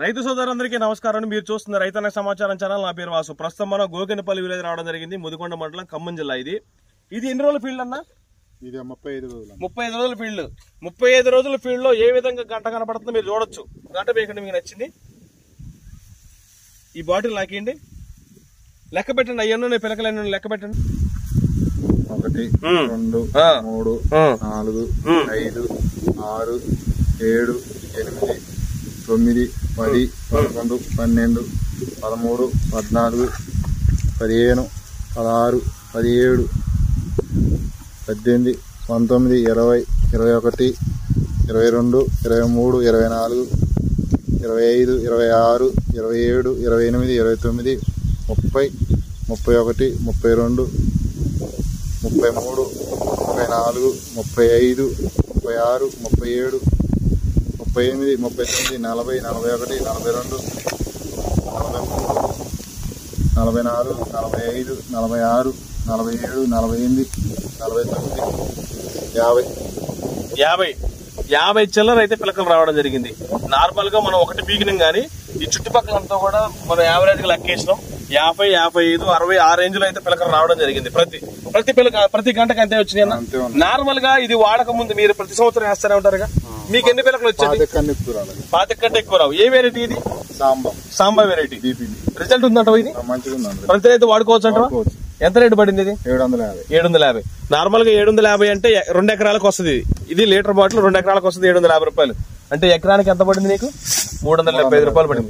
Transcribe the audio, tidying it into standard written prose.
రైతు సోదరులందరికీ నమస్కారం. మీరు చూస్తున్న రైతన్న సమాచారం ఛానల్. నా పేరు వాసు. ప్రస్తుతం మనం గోకెనపల్లి విలేజ్ రావడం జరిగింది. ముదికొండ మండలం, ఖమ్మం జిల్లా. ఇది ఎన్ని రోజుల ఫీల్డ్ అన్న? ఇది 35 రోజులు. 35 రోజుల ఫీల్డ్. 35 రోజుల ఫీల్డ్ లో ఏ విధంగా గంట కనపడుతుందో మీరు చూడొచ్చు. గంట వేయకండి, మీకు నచ్చింది ఈ బాటిల్ నాకేండి లెక్క పెట్టండి. అయ్యన్న పిలకలన్నీ లెక్క పెట్టండి. 1 2 3 4 5 6 7 8 9 10 11 12 13 14 15 16 17 18 19 20 21 22 23 24 25 26 27 28 29 30 31 32 33 34 35 36 37 38 39 40 41 42 43 44 45 46 47 48 49 50 చిల్లర అయితే పిలకలు రావడం జరిగింది. నార్మల్ గా మనం ఒకటి పీకినాం గానీ ఈ చుట్టుపక్కలంతా కూడా మనం యావరేజ్ గా లెక్కేసినాం. 50, 55, 60 ఆ రేంజ్ లో అయితే పిలకలు రావడం జరిగింది. ప్రతి గంటకు అంతే వచ్చినాయి. నార్మల్ గా ఇది వాడక ముందు మీరు ప్రతి సంవత్సరం వేస్తూనే ఉంటారుగా, మీకు ఎన్ని పిలకలు వచ్చాయి? 25 కంటే ఎక్కువ రావు. ఏ వెరైటీ ఇది? సాంబా వెరైటీ. రిజల్ట్ ఉందంట ఇది? ప్రతి రైతు వాడుకోవచ్చు అంట. ఎంత రేటు పడింది ఇది? 750. నార్మల్ గా 750 అంటే 2 ఎకరాలకు వస్తుంది. ఇది లీటర్ బాటిల్ 2 ఎకరాలకు వస్తుంది. 750 రూపాయలు అంటే ఎకరానికి ఎంత పడింది నీకు? 375 రూపాయలు పడింది.